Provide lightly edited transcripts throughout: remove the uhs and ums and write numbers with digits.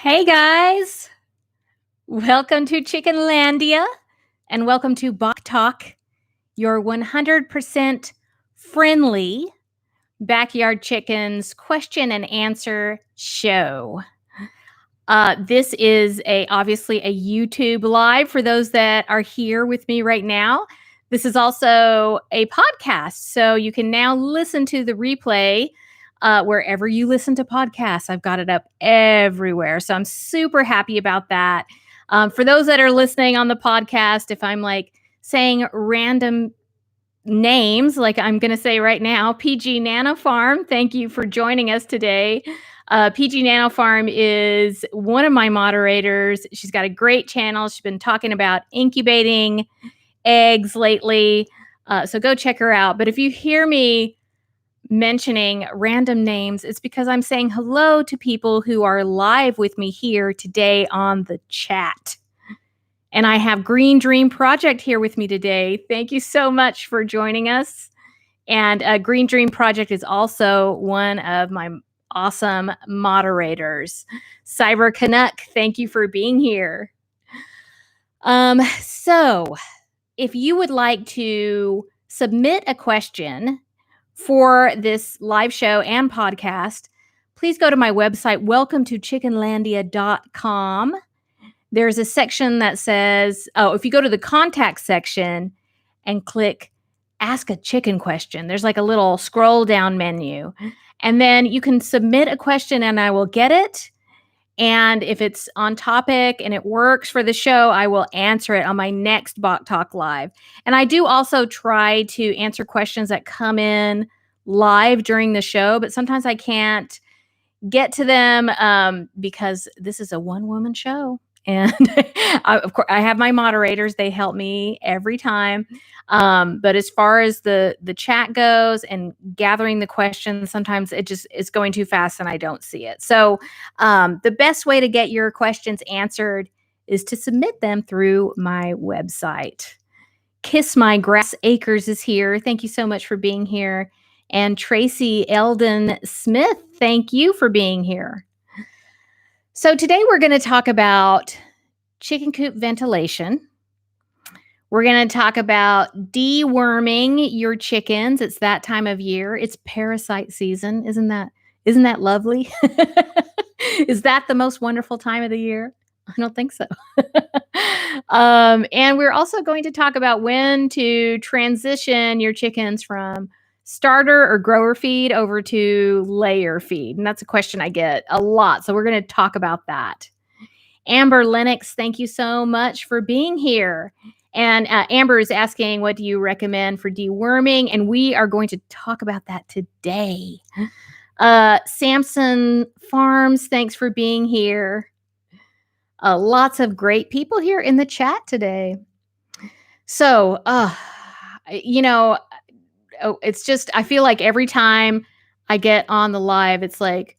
Hey guys, welcome to Chickenlandia and welcome to Bawk Talk, your 100% friendly backyard chickens question and answer show. This is obviously a YouTube live for those that are here with me right now. This is also a podcast, so you can now listen to the replay wherever you listen to podcasts. I've got it up everywhere, so I'm super happy about that. For those that are listening on the podcast, if I'm like saying random names, like I'm going to say right now, PG Nano Farm, thank you for joining us today. PG Nano Farm is one of my moderators. She's got a great channel. She's been talking about incubating eggs lately. So go check her out. But if you hear me mentioning random names, it's because I'm saying hello to people who are live with me here today on the chat. And I have Green Dream Project here with me today. Thank you so much for joining us. And Green Dream Project is also one of my awesome moderators. Cyber Canuck, thank you for being here. So if you would like to submit a question for this live show and podcast, please go to my website, welcometochickenlandia.com. There's a section that says, if you go to the contact section and click ask a chicken question, there's like a little scroll down menu. And then you can submit a question and I will get it. And if it's on topic and it works for the show, I will answer it on my next Bawk Talk Live. And I do also try to answer questions that come in live during the show, but sometimes I can't get to them because this is a one-woman show. And of course, I have my moderators. They help me every time. But as far as the chat goes and gathering the questions, sometimes it's going too fast and I don't see it. So the best way to get your questions answered is to submit them through my website. Kiss My Grass Acres is here. Thank you so much for being here. And Tracy Eldon Smith, thank you for being here. So today we're going to talk about chicken coop ventilation. We're going to talk about deworming your chickens. It's that time of year. It's parasite season. Isn't that lovely? Is that the most wonderful time of the year? I don't think so. And we're also going to talk about when to transition your chickens from starter or grower feed over to layer feed. And that's a question I get a lot. So we're going to talk about that. Amber Lennox, thank you so much for being here. And Amber is asking, what do you recommend for deworming? And we are going to talk about that today. Samson Farms, thanks for being here. Lots of great people here in the chat today. So, it's just, I feel like every time I get on the live, it's like,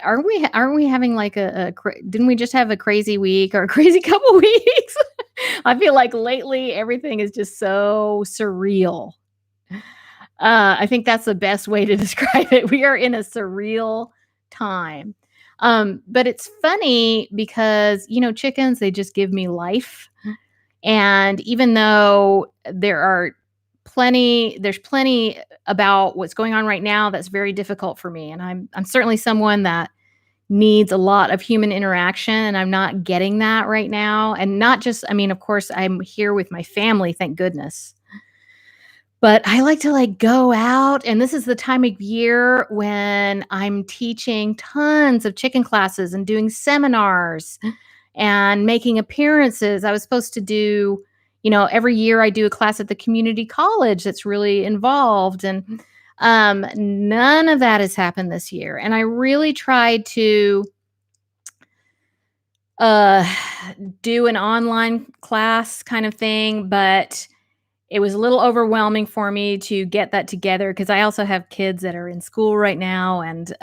aren't we having like didn't we just have a crazy week or a crazy couple weeks? I feel like lately everything is just so surreal. I think that's the best way to describe it. We are in a surreal time. But it's funny because, chickens, they just give me life. And even though there's plenty about what's going on right now that's very difficult for me. And I'm certainly someone that needs a lot of human interaction, and I'm not getting that right now. And not just, of course, I'm here with my family, thank goodness. But I like to go out, and this is the time of year when I'm teaching tons of chicken classes and doing seminars and making appearances. I was supposed to do, every year I do a class at the community college that's really involved. And none of that has happened this year. And I really tried to do an online class kind of thing, but it was a little overwhelming for me to get that together because I also have kids that are in school right now and,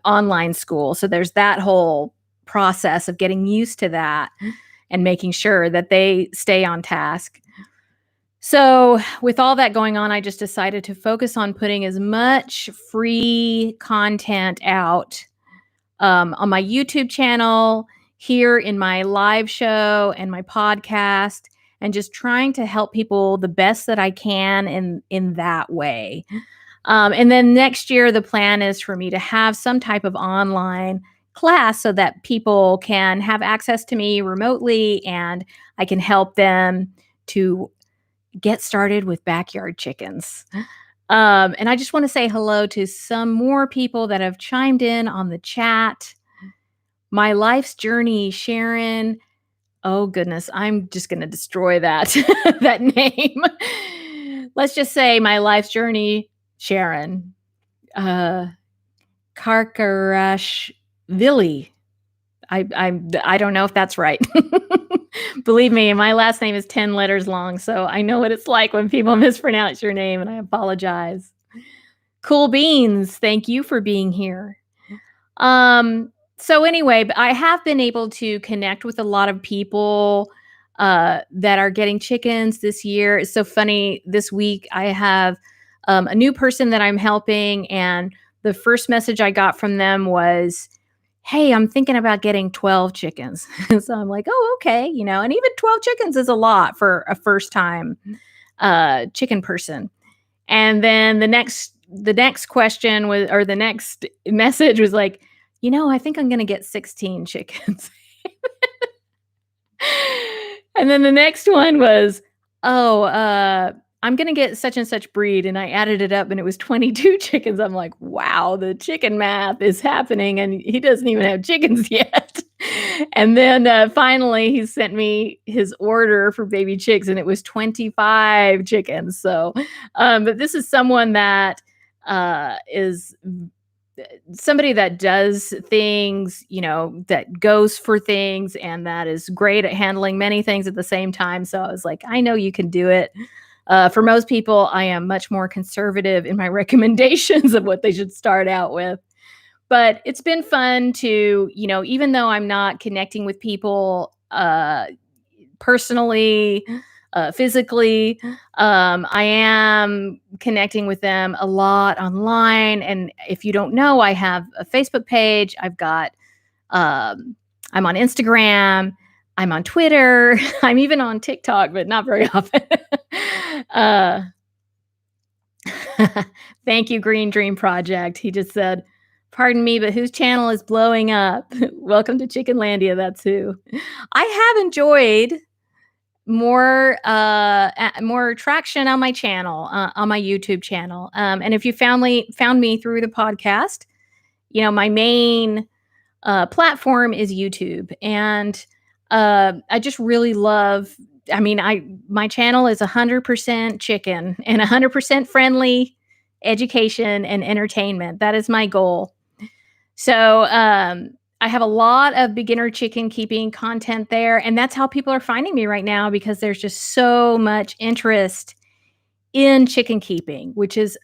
online school. So there's that whole process of getting used to that and making sure that they stay on task. So with all that going on, I just decided to focus on putting as much free content out on my YouTube channel, here in my live show and my podcast, and just trying to help people the best that I can in that way. And then next year, the plan is for me to have some type of online class so that people can have access to me remotely and I can help them to get started with backyard chickens. And I just want to say hello to some more people that have chimed in on the chat. My life's journey, Sharon. Oh goodness, I'm just going to destroy that that name. Let's just say my life's journey, Sharon. Uh Karkarashvili. I don't know if that's right. Believe me, my last name is 10 letters long, so I know what it's like when people mispronounce your name, and I apologize. Cool beans, thank you for being here. So anyway, but I have been able to connect with a lot of people that are getting chickens this year. It's so funny. This week, I have a new person that I'm helping, and the first message I got from them was, "Hey, I'm thinking about getting 12 chickens." So I'm like, "Oh, okay," and even 12 chickens is a lot for a first time chicken person. And then the next question was, or the next message was like, I think I'm going to get 16 chickens. And then the next one was, "Oh, I'm going to get such and such breed." And I added it up and it was 22 chickens. I'm like, wow, the chicken math is happening and he doesn't even have chickens yet. And then finally he sent me his order for baby chicks and it was 25 chickens. So, but this is someone that is somebody that does things, that goes for things and that is great at handling many things at the same time. So I was like, I know you can do it. For most people, I am much more conservative in my recommendations of what they should start out with. But it's been fun to, even though I'm not connecting with people personally, physically. I am connecting with them a lot online. And if you don't know, I have a Facebook page. I'm on Instagram. I'm on Twitter. I'm even on TikTok, but not very often. uh, Thank you, Green Dream Project. He just said, "Pardon me, but whose channel is blowing up?" Welcome to Chickenlandia. That's who. I have enjoyed more traction on my channel, on my YouTube channel. And if you found me through the podcast, my main platform is YouTube, and I just really love. I mean, my channel is 100% chicken and 100% friendly education and entertainment. That is my goal. So I have a lot of beginner chicken keeping content there, and that's how people are finding me right now because there's just so much interest in chicken keeping, which is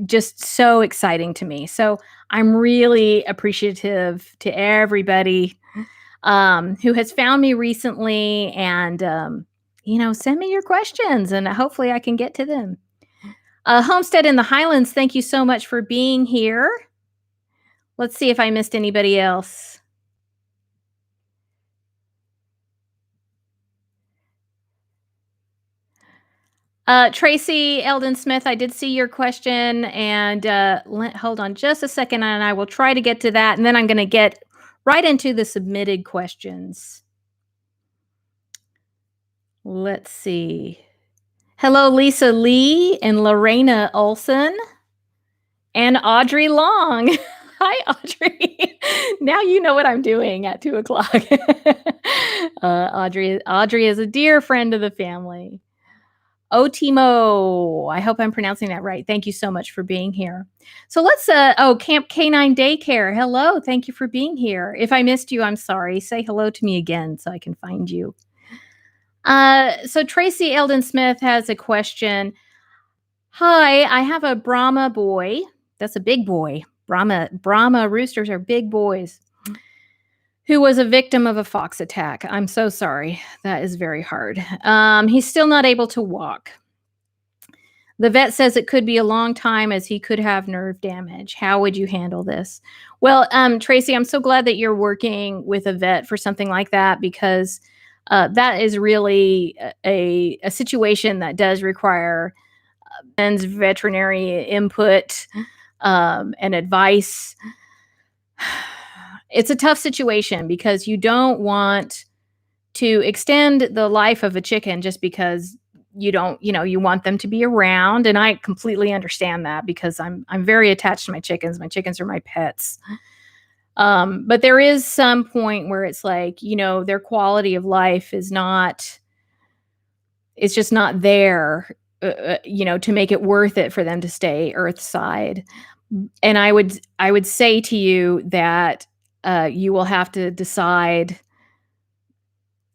just so exciting to me. So I'm really appreciative to everybody who has found me recently, and send me your questions, and hopefully I can get to them. Homestead in the Highlands, thank you so much for being here. Let's see if I missed anybody else. Tracy Eldon Smith, I did see your question, and hold on just a second, and I will try to get to that, and then I'm going to get right into the submitted questions. Let's see. Hello, Lisa Lee and Lorena Olson and Audrey Long. Hi, Audrey. Now you know what I'm doing at 2:00. Audrey is a dear friend of the family. Otimo, I hope I'm pronouncing that right. Thank you so much for being here. So let's, Camp Canine Daycare. Hello, thank you for being here. If I missed you, I'm sorry. Say hello to me again so I can find you. So Tracy Eldon Smith has a question. Hi, I have a Brahma boy. That's a big boy. Brahma roosters are big boys. Who was a victim of a fox attack. I'm so sorry. That is very hard. He's still not able to walk. The vet says it could be a long time as he could have nerve damage. How would you handle this? Well, Tracy, I'm so glad that you're working with a vet for something like that, because that is really a situation that does require veterinary input and advice. It's a tough situation because you don't want to extend the life of a chicken just because you don't, you want them to be around. And I completely understand that, because I'm very attached to my chickens. My chickens are my pets. But there is some point where it's like, their quality of life is not, it's just not there, to make it worth it for them to stay earthside. And I would say to you that you will have to decide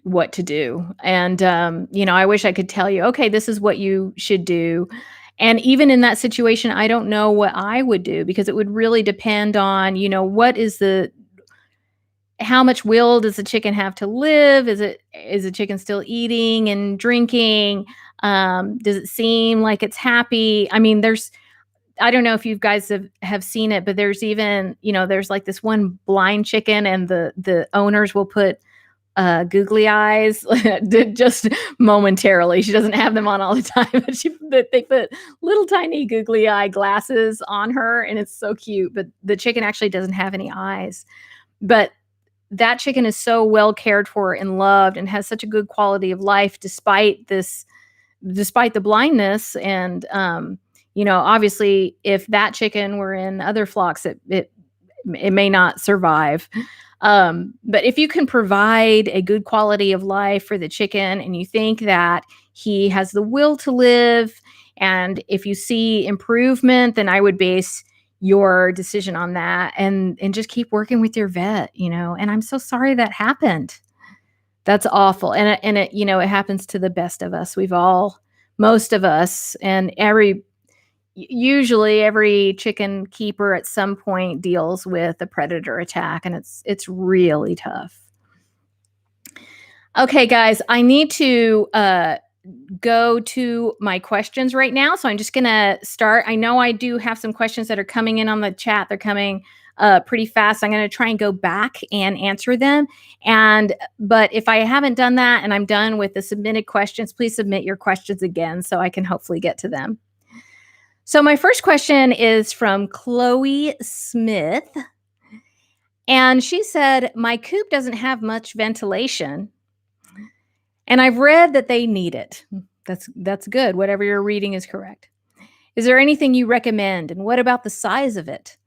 what to do. And, I wish I could tell you, okay, this is what you should do. And even in that situation, I don't know what I would do, because it would really depend on, how much will does the chicken have to live? Is the chicken still eating and drinking? Does it seem like it's happy? I mean, I don't know if you guys have seen it, but there's even, there's like this one blind chicken, and the owners will put googly eyes just momentarily. She doesn't have them on all the time, but they put little tiny googly eye glasses on her, and it's so cute. But the chicken actually doesn't have any eyes. But that chicken is so well cared for and loved, and has such a good quality of life despite the blindness. And obviously, if that chicken were in other flocks, it may not survive. But if you can provide a good quality of life for the chicken, and you think that he has the will to live, and if you see improvement, then I would base your decision on that, and just keep working with your vet, and I'm so sorry that happened. That's awful. And it happens to the best of us. Most of us, and usually every chicken keeper at some point deals with a predator attack, and it's really tough. Okay, guys, I need to go to my questions right now. So I'm just going to start. I know I do have some questions that are coming in on the chat. They're coming pretty fast. I'm going to try and go back and answer them. But if I haven't done that and I'm done with the submitted questions, please submit your questions again so I can hopefully get to them. So my first question is from Chloe Smith. And she said, my coop doesn't have much ventilation, and I've read that they need it. That's good. Whatever you're reading is correct. Is there anything you recommend? And what about the size of it?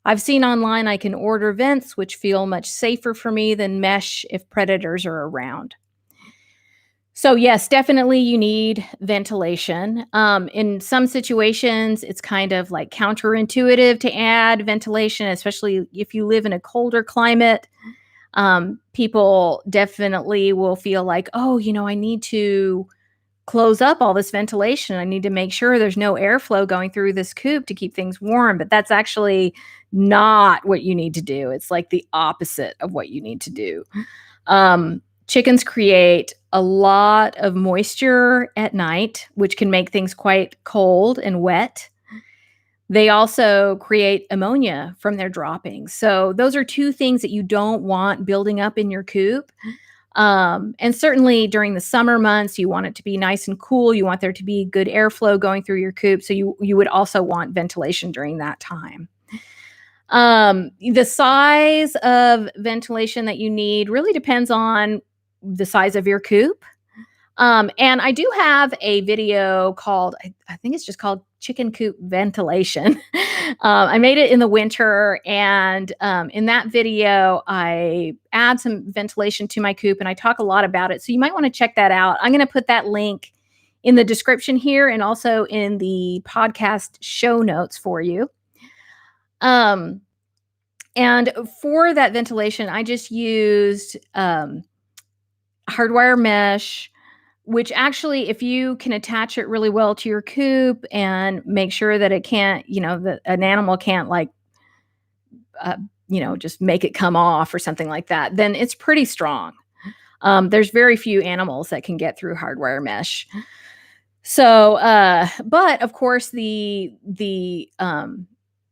I've seen online I can order vents, which feel much safer for me than mesh if predators are around. So yes, definitely you need ventilation. In some situations, it's kind of like counterintuitive to add ventilation, especially if you live in a colder climate. People definitely will feel like, oh, I need to close up all this ventilation. I need to make sure there's no airflow going through this coop to keep things warm. But that's actually not what you need to do. It's like the opposite of what you need to do. Chickens create a lot of moisture at night, which can make things quite cold and wet. They also create ammonia from their droppings. So those are two things that you don't want building up in your coop. And certainly during the summer months, you want it to be nice and cool. You want there to be good airflow going through your coop. So you would also want ventilation during that time. The size of ventilation that you need really depends on the size of your coop. And I do have a video called, I think it's just called Chicken Coop Ventilation. I made it in the winter, and in that video, I add some ventilation to my coop, and I talk a lot about it. So you might want to check that out. I'm going to put that link in the description here, and also in the podcast show notes for you. And for that ventilation, I just used hardwire mesh, which actually, if you can attach it really well to your coop and make sure that it can't, that an animal can't just make it come off or something like that, then it's pretty strong. There's very few animals that can get through hardwire mesh. So, but of course, the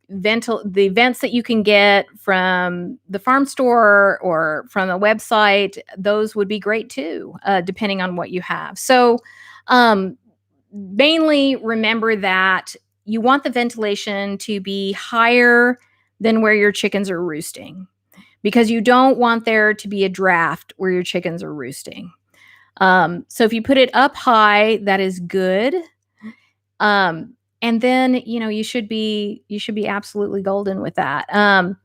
vents that you can get from the farm store or from a website, those would be great too, depending on what you have. So, um, mainly remember that you want the ventilation to be higher than where your chickens are roosting because you don't want there to be a draft where your chickens are roosting. So if you put it up high, that is good. And then you should be absolutely golden with that.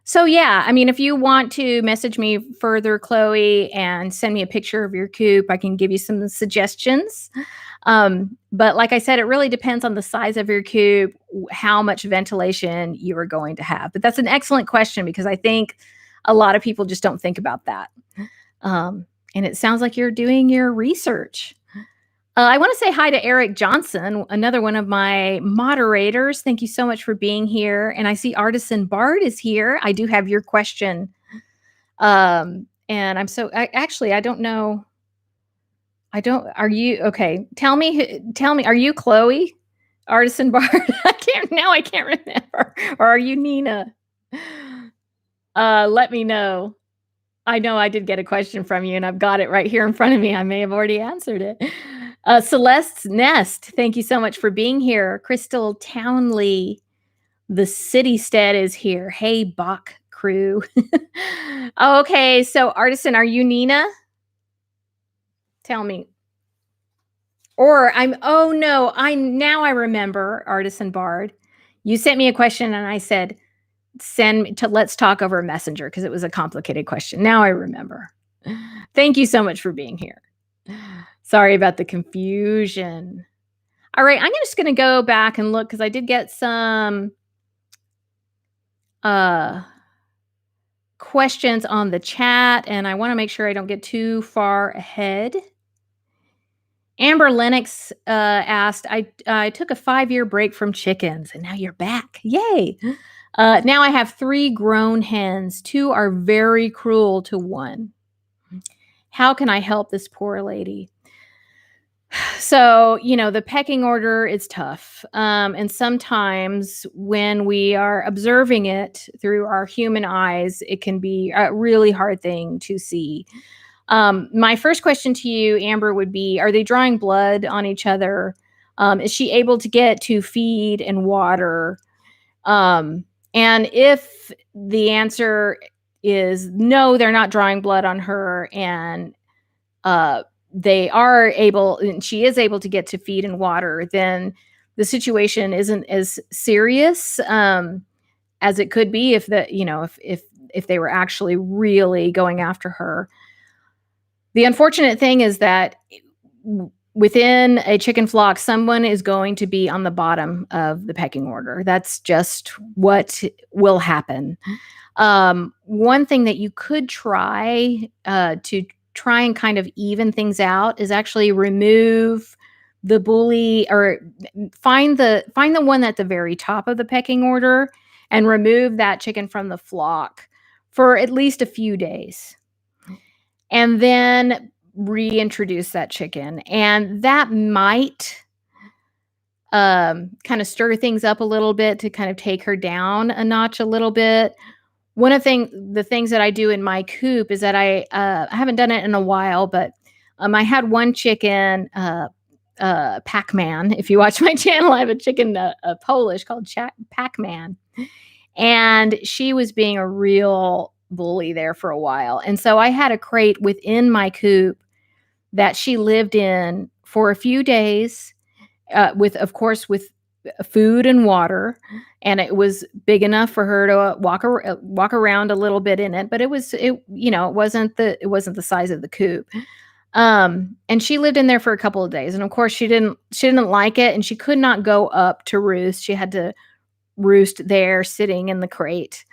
So yeah, I mean, if you want to message me further, Chloe, and send me a picture of your coop, I can give you some suggestions. But like I said, it really depends on the size of your coop, how much ventilation you are going to have. But that's an excellent question because I think a lot of people just don't think about that. Um, and it sounds like you're doing your research. I want to say hi to Eric Johnson, another one of my moderators. Thank you so much for being here. And I see Artisan Bard is here. I do have your question. And I don't know. Are you okay? Tell me, are you Chloe? Artisan Bard? I can't remember. Or are you Nina? Let me know. I know I did get a question from you, and I've got it right here in front of me. I may have already answered it. Celeste's Nest, thank you so much for being here. Crystal Townley, the city stead is here. Hey, Bawk crew. Okay, so Artisan, are you Nina? Tell me. Or oh no, I remember, Artisan Bard. You sent me a question and I said, send me to let's talk over Messenger because it was a complicated question. Now I remember. Thank you so much for being here. Sorry about the confusion. All right, I'm just going to go back and look because I did get some questions on the chat, and I want to make sure I don't get too far ahead. Amber Lennox asked, I took a 5-year break from chickens, and now you're back. Yay! Now I have 3 grown hens. 2 are very cruel to 1. How can I help this poor lady? So, the pecking order is tough. And sometimes when we are observing it through our human eyes, it can be a really hard thing to see. My first question to you, Amber, would be, are they drawing blood on each other? Is she able to get to feed and water? And if the answer is no, they're not drawing blood on her, and they are able, and she is able to get to feed and water, then the situation isn't as serious as it could be if if they were actually really going after her. The unfortunate thing is that within a chicken flock, someone is going to be on the bottom of the pecking order. That's just what will happen. One thing that you could try to try and kind of even things out is actually remove the bully, or find the one at the very top of the pecking order and remove that chicken from the flock for at least a few days. And then reintroduce that chicken. And that might kind of stir things up a little bit to kind of take her down a notch a little bit. One of the things that I do in my coop is that I haven't done it in a while, but I had one chicken, Pac-Man. If you watch my channel, I have a chicken, a Polish called Pac-Man, and she was being a real bully there for a while. And so I had a crate within my coop that she lived in for a few days, with food and water, and it was big enough for her to walk around a little bit in it, but it wasn't the size of the coop. And she lived in there for a couple of days, and of course she didn't like it, and she could not go up to roost. She had to roost there sitting in the crate.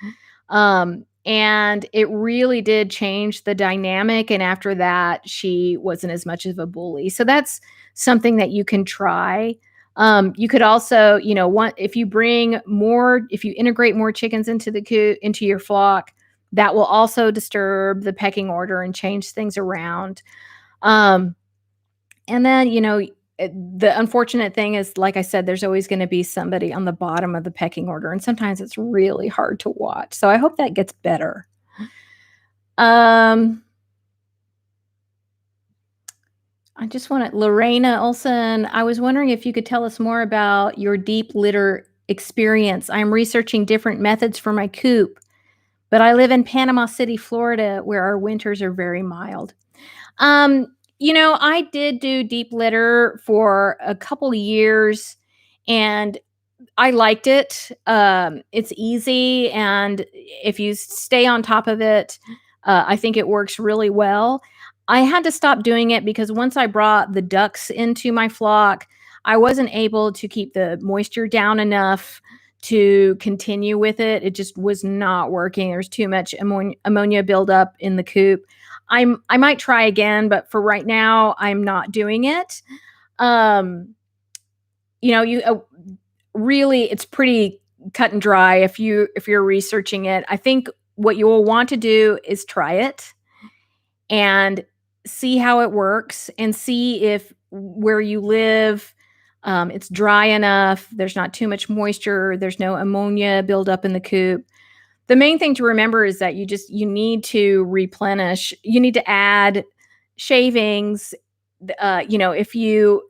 And it really did change the dynamic. And after that, she wasn't as much of a bully. So that's something that you can try. You could also, if you integrate more chickens into your flock, that will also disturb the pecking order and change things around. And then, the unfortunate thing is, like I said, there's always going to be somebody on the bottom of the pecking order, and sometimes it's really hard to watch. So I hope that gets better. I just want to, Lorena Olson, I was wondering if you could tell us more about your deep litter experience. I'm researching different methods for my coop, but I live in Panama City, Florida, where our winters are very mild. I did do deep litter for a couple of years, and I liked it. It's easy, and if you stay on top of it, I think it works really well. I had to stop doing it because once I brought the ducks into my flock, I wasn't able to keep the moisture down enough to continue with it. It just was not working. There's too much ammonia buildup in the coop. I might try again, but for right now, I'm not doing it. Um, you really, it's pretty cut and dry if you're researching it. I think what you will want to do is try it and see how it works, and see if where you live, it's dry enough, there's not too much moisture, there's no ammonia buildup in the coop. The main thing to remember is that you need to replenish. You need to add shavings. If you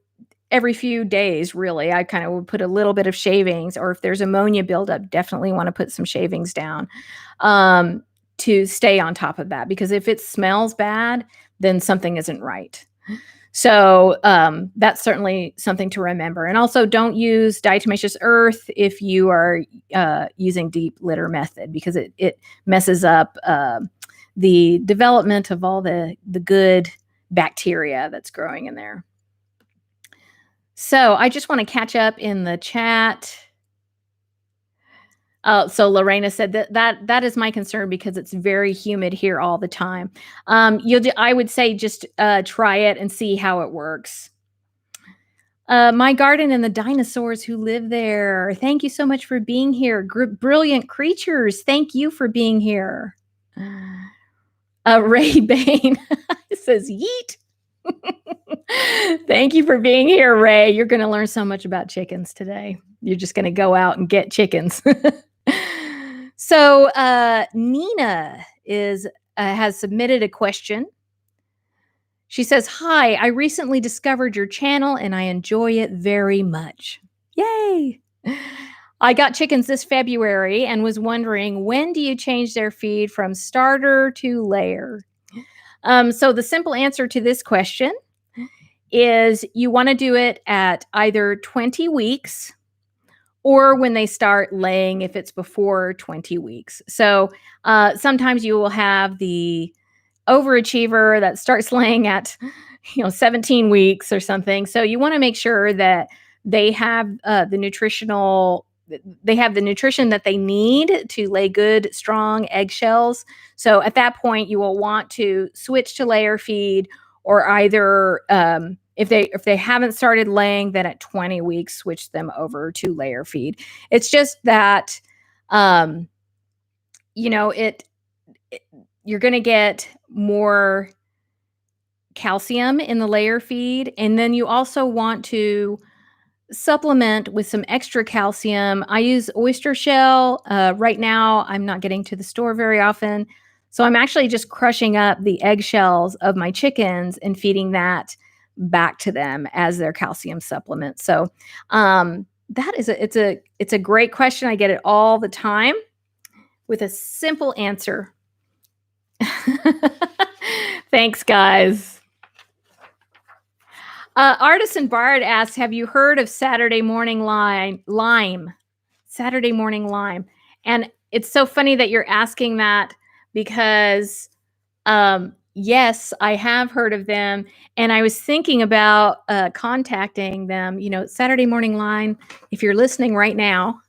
every few days, really, I kind of would put a little bit of shavings, or if there's ammonia buildup, definitely want to put some shavings down to stay on top of that. Because if it smells bad, then something isn't right. So that's certainly something to remember. And also, don't use diatomaceous earth if you are using deep litter method, because it messes up the development of all the good bacteria that's growing in there. So I just want to catch up in the chat. So Lorena said that is my concern because it's very humid here all the time. I would say just try it and see how it works. My garden and the dinosaurs who live there. Thank you so much for being here. Brilliant creatures. Thank you for being here. Ray Bain says yeet. Thank you for being here, Ray. You're going to learn so much about chickens today. You're just going to go out and get chickens. So Nina has submitted a question. She says, "Hi, I recently discovered your channel and I enjoy it very much. Yay! I got chickens this February and was wondering, when do you change their feed from starter to layer?" So the simple answer to this question is you want to do it at either 20 weeks or when they start laying, if it's before 20 weeks. So sometimes you will have the overachiever that starts laying at 17 weeks or something. So you want to make sure that they have the nutrition that they need to lay good, strong eggshells. So at that point, you will want to switch to layer feed, or either if they haven't started laying, then at 20 weeks, switch them over to layer feed. It's just that, you're going to get more calcium in the layer feed. And then you also want to supplement with some extra calcium. I use oyster shell. Right now, I'm not getting to the store very often. So I'm actually just crushing up the eggshells of my chickens and feeding that back to them as their calcium supplement. So it's a great question. I get it all the time with a simple answer. Thanks, guys. Artisan Bard asks, have you heard of Saturday morning lime? Saturday morning lime. And it's so funny that you're asking that because, yes, I have heard of them. And I was thinking about contacting them. Saturday morning lime, if you're listening right now,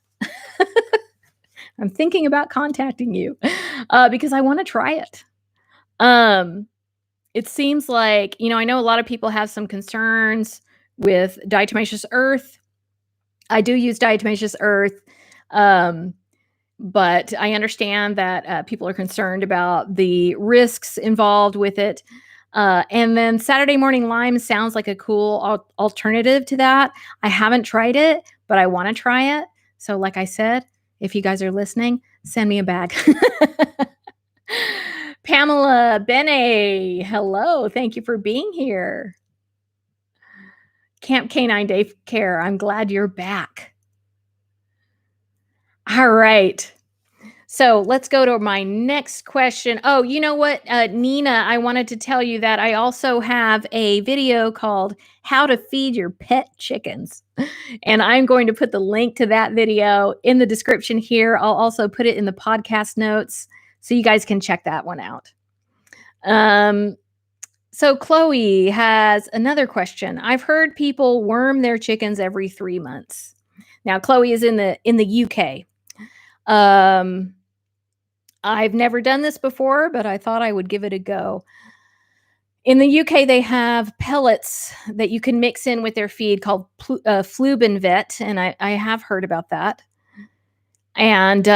I'm thinking about contacting you because I want to try it. It seems like, I know a lot of people have some concerns with diatomaceous earth. I do use diatomaceous earth, but I understand that people are concerned about the risks involved with it. And then Saturday morning lime sounds like a cool alternative to that. I haven't tried it, but I want to try it. So, like I said, if you guys are listening, send me a bag. Pamela Bene, hello. Thank you for being here. Camp Canine Daycare, I'm glad you're back. All right. So let's go to my next question. Oh, you know what, Nina, I wanted to tell you that I also have a video called How to Feed Your Pet Chickens. And I'm going to put the link to that video in the description here. I'll also put it in the podcast notes so you guys can check that one out. So Chloe has another question. I've heard people worm their chickens every 3 months. Now, Chloe is in the UK. I've never done this before, but I thought I would give it a go. In the UK, they have pellets that you can mix in with their feed called Flubenvet, and I have heard about that. And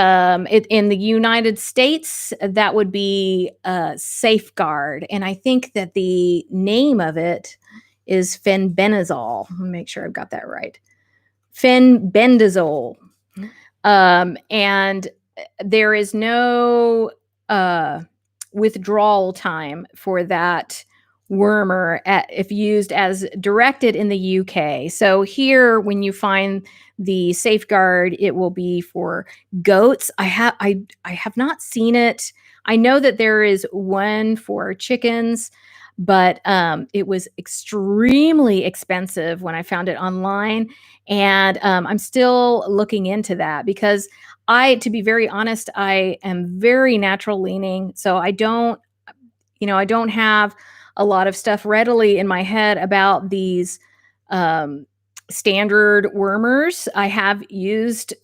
in the United States, that would be Safeguard. And I think that the name of it is fenbendazole. Let me make sure I've got that right. Fenbendazole. And there is no withdrawal time for that wormer if used as directed in the UK. So here, when you find the Safeguard, it will be for goats. I have not seen it. I know that there is one for chickens, but it was extremely expensive when I found it online. And I'm still looking into that because to be very honest, I am very natural leaning. So I don't have a lot of stuff readily in my head about these standard wormers. I have used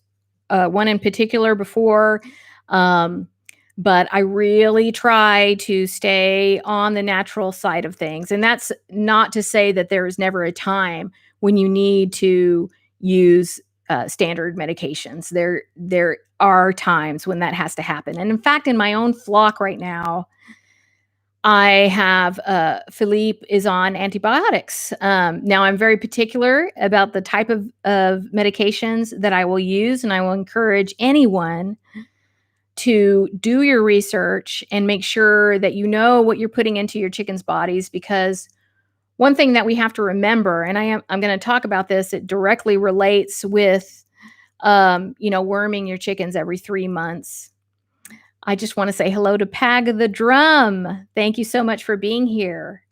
one in particular before, but I really try to stay on the natural side of things. And that's not to say that there is never a time when you need to use standard medications. There are times when that has to happen. And in fact, in my own flock right now, I have Philippe is on antibiotics. Now I'm very particular about the type of medications that I will use, and I will encourage anyone to do your research and make sure that you know what you're putting into your chickens' bodies, because one thing that we have to remember, and I'm going to talk about this, it directly relates with worming your chickens every 3 months. I just want to say hello to Pag the Drum. Thank you so much for being here.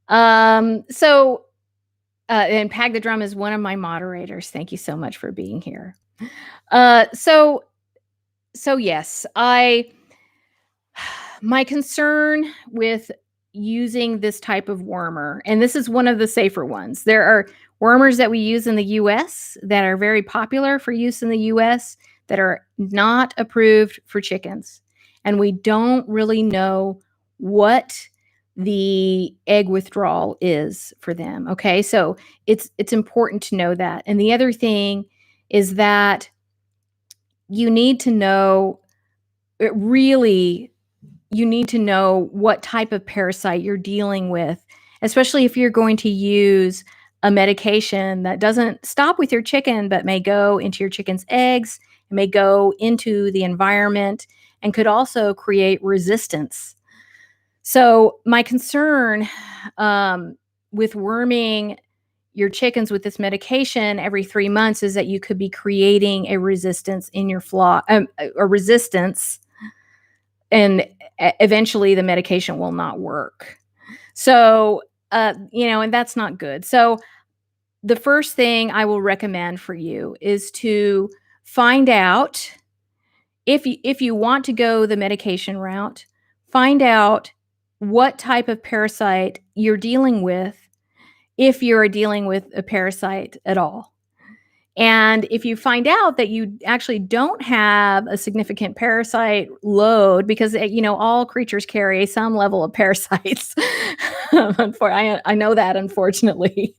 And Pag the Drum is one of my moderators. Thank you so much for being here. So yes, my concern with using this type of wormer, and this is one of the safer ones. There are wormers that we use in the US that are very popular for use in the US that are not approved for chickens. And we don't really know what the egg withdrawal is for them. Okay. So it's important to know that. And the other thing is that you need to know what type of parasite you're dealing with, especially if you're going to use a medication that doesn't stop with your chicken, but may go into your chicken's eggs, may go into the environment, and could also create resistance. So my concern with worming your chickens with this medication every 3 months is that you could be creating a resistance in your flock, a resistance, and eventually the medication will not work. So, and that's not good. So the first thing I will recommend for you is to find out, if you want to go the medication route, find out what type of parasite you're dealing with, if you're dealing with a parasite at all. And if you find out that you actually don't have a significant parasite load, because all creatures carry some level of parasites. I know that, unfortunately.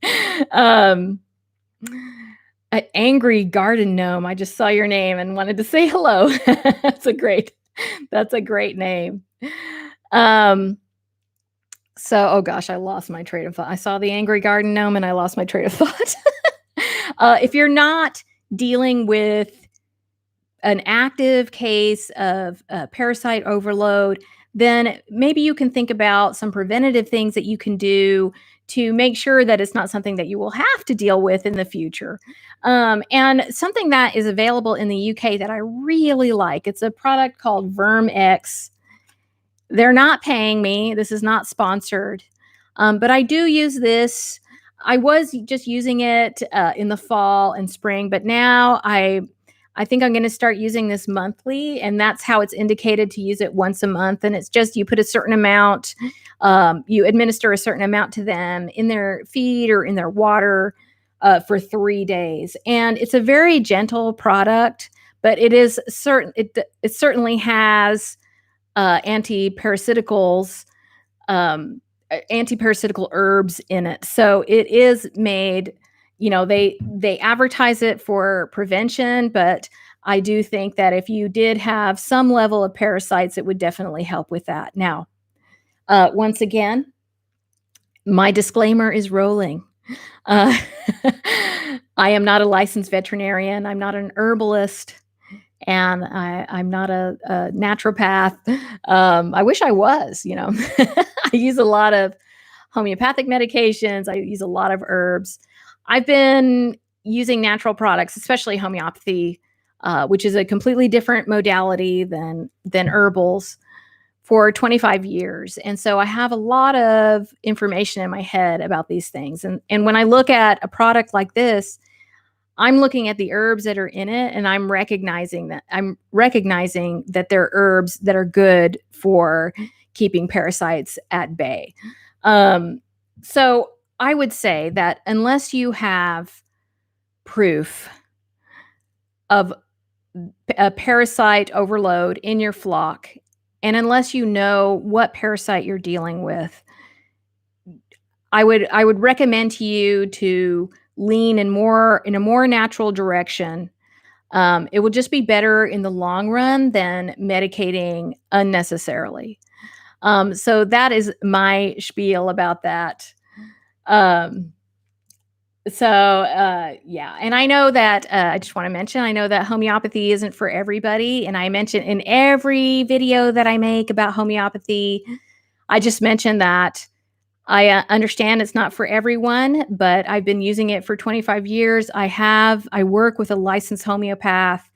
Angry Garden Gnome, I just saw your name and wanted to say hello. That's a great name. So, oh gosh, I lost my train of thought. I saw the angry garden gnome and I lost my train of thought. If you're not dealing with an active case of parasite overload, then maybe you can think about some preventative things that you can do to make sure that it's not something that you will have to deal with in the future. And something that is available in the UK that I really like, it's a product called VermX. They're not paying me. This is not sponsored. But I do use this. I was just using it in the fall and spring, but now I think I'm going to start using this monthly, and that's how it's indicated to use it once a month. And it's just you put a certain amount, you administer a certain amount to them in their feed or in their water for 3 days. And it's a very gentle product, but it is certain. It certainly has anti-parasiticals, anti-parasitical herbs in it. So it is made, they advertise it for prevention, but I do think that if you did have some level of parasites, it would definitely help with that. Now, once again, my disclaimer is rolling. Uh, I am not a licensed veterinarian. I'm not an herbalist. And I'm not a naturopath. I wish I was, I use a lot of homeopathic medications. I use a lot of herbs. I've been using natural products, especially homeopathy, which is a completely different modality than herbals, for 25 years. And so I have a lot of information in my head about these things. And when I look at a product like this, I'm looking at the herbs that are in it, and I'm recognizing that they're herbs that are good for keeping parasites at bay. So I would say that unless you have proof of a parasite overload in your flock, and unless you know what parasite you're dealing with, I would recommend to you to lean in a more natural direction. It will just be better in the long run than medicating unnecessarily. So that is my spiel about that. Yeah. And I know that, I just want to mention, I know that homeopathy isn't for everybody. And I mention in every video that I make about homeopathy, I just mentioned that I understand it's not for everyone, but I've been using it for 25 years. I work with a licensed homeopath.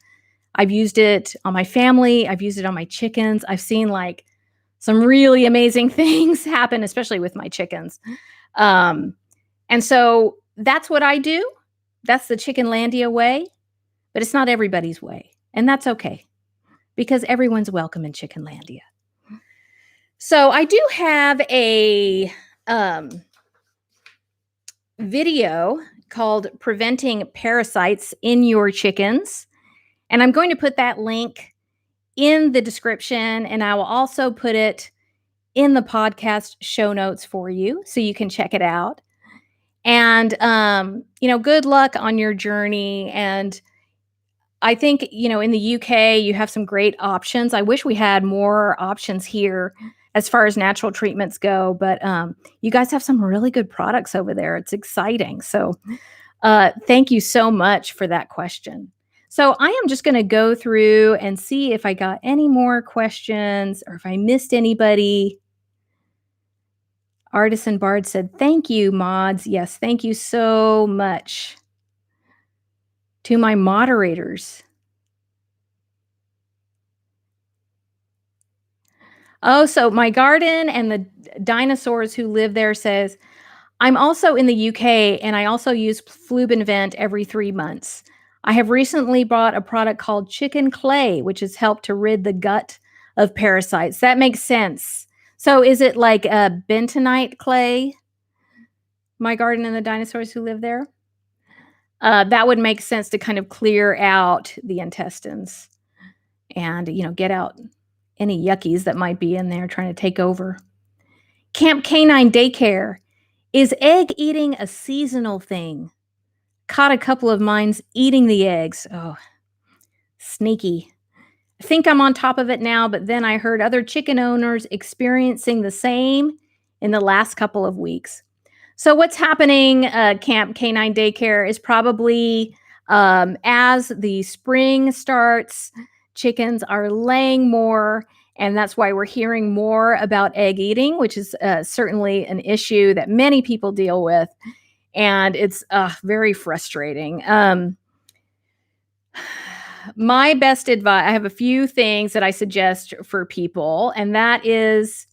I've used it on my family. I've used it on my chickens. I've seen like some really amazing things happen, especially with my chickens. And so that's what I do. That's the Chickenlandia way, but it's not everybody's way. And that's okay, because everyone's welcome in Chickenlandia. So I do have a video called Preventing Parasites in Your Chickens. And I'm going to put that link in the description, and I will also put it in the podcast show notes for you so you can check it out. And, good luck on your journey. And I think, in the UK, you have some great options. I wish we had more options here as far as natural treatments go, but you guys have some really good products over there. It's exciting. So thank you so much for that question. So I am just going to go through and see if I got any more questions or if I missed anybody. Artisan Bard said, thank you, mods. Yes, thank you so much to my moderators. Oh, so my garden and the dinosaurs who live there says, I'm also in the UK and I also use Flubenvent every 3 months. I have recently bought a product called Chicken Clay, which has helped to rid the gut of parasites. That makes sense. So is it like a bentonite clay? My garden and the dinosaurs who live there? That would make sense to kind of clear out the intestines and, get out any yuckies that might be in there trying to take over. Camp Canine Daycare. Is egg eating a seasonal thing? Caught a couple of mines eating the eggs. Oh, sneaky. I think I'm on top of it now, but then I heard other chicken owners experiencing the same in the last couple of weeks. So what's happening, Camp Canine Daycare, is probably as the spring starts, chickens are laying more, and that's why we're hearing more about egg eating, which is certainly an issue that many people deal with, and it's very frustrating. My best advice, I have a few things that I suggest for people, and that is,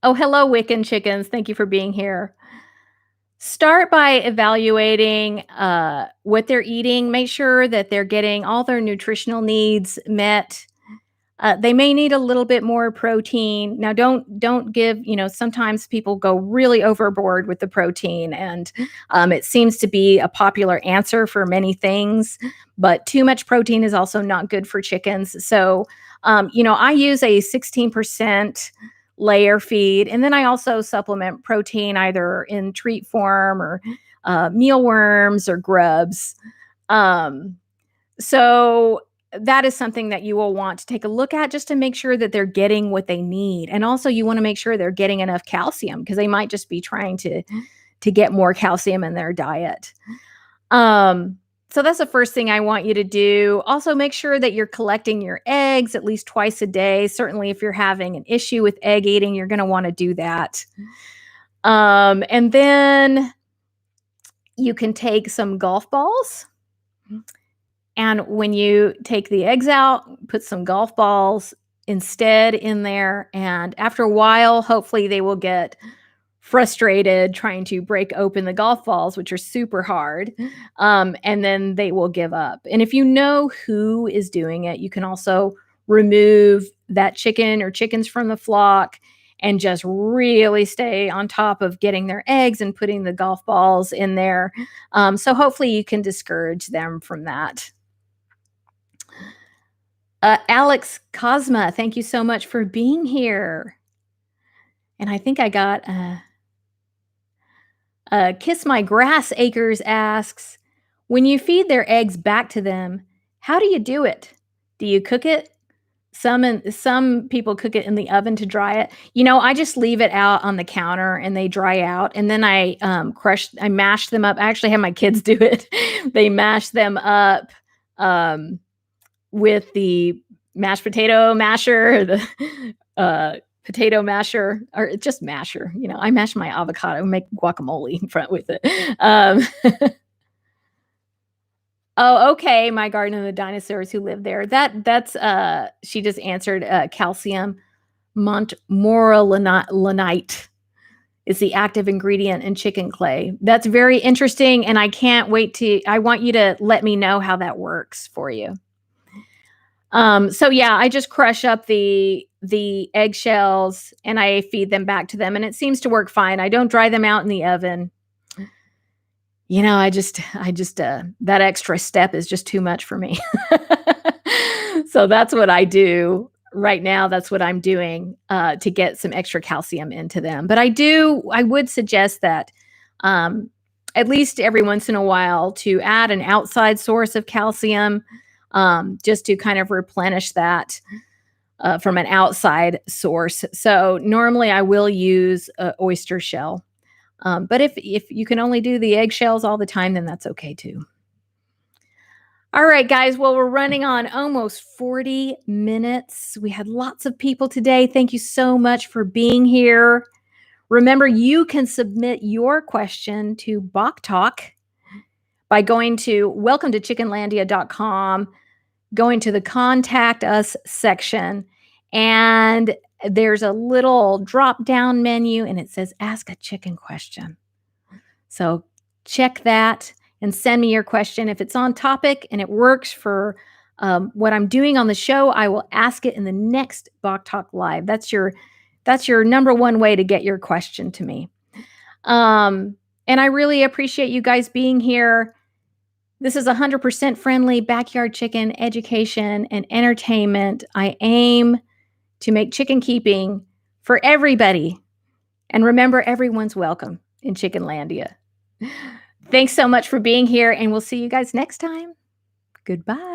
oh, hello, Wiccan chickens. Thank you for being here. Start by evaluating what they're eating. Make sure that they're getting all their nutritional needs met. They may need a little bit more protein. Now, don't give, sometimes people go really overboard with the protein, and it seems to be a popular answer for many things, but too much protein is also not good for chickens. So, I use a 16% layer feed, and then I also supplement protein either in treat form or mealworms or grubs. So that is something that you will want to take a look at just to make sure that they're getting what they need. And also you want to make sure they're getting enough calcium, because they might just be trying to get more calcium in their diet. So that's the first thing I want you to do. Also, make sure that you're collecting your eggs at least twice a day. Certainly, if you're having an issue with egg eating, you're going to want to do that. And then you can take some golf balls. And when you take the eggs out, put some golf balls instead in there. And after a while, hopefully they will get frustrated trying to break open the golf balls, which are super hard. And then they will give up. And if you know who is doing it, you can also remove that chicken or chickens from the flock and just really stay on top of getting their eggs and putting the golf balls in there. So hopefully you can discourage them from that. Alex Cosma, thank you so much for being here. And I think I got Kiss My Grass Acres asks, when you feed their eggs back to them, how do you do it? Do you cook it? Some people cook it in the oven to dry it. I just leave it out on the counter and they dry out. And then I mash them up. I actually have my kids do it. They mash them up with the mashed potato masher, the potato masher, or just masher. I mash my avocado, make guacamole in front with it. Oh, okay. My Garden of the Dinosaurs who live there. That's she just answered calcium montmorillonite is the active ingredient in chicken clay. That's very interesting, and I can't wait I want you to let me know how that works for you. So yeah, I just crush up the eggshells and I feed them back to them, and it seems to work fine. I don't dry them out in the oven. I just that extra step is just too much for me. So that's what I do right now. That's what I'm doing to get some extra calcium into them. But I would suggest that at least every once in a while to add an outside source of calcium, just to kind of replenish that from an outside source. So normally I will use oyster shell. But if you can only do the eggshells all the time, then that's okay too. All right, guys. Well, we're running on almost 40 minutes. We had lots of people today. Thank you so much for being here. Remember, you can submit your question to Bawk Talk by going to welcome-to-chickenlandia.com, going to the Contact Us section, and there's a little drop-down menu, and it says Ask a Chicken Question. So check that and send me your question. If it's on topic and it works for what I'm doing on the show, I will ask it in the next Bawk Talk Live. That's your number one way to get your question to me. And I really appreciate you guys being here. This is 100% friendly backyard chicken education and entertainment. I aim to make chicken keeping for everybody. And remember, everyone's welcome in Chickenlandia. Thanks so much for being here, and we'll see you guys next time. Goodbye.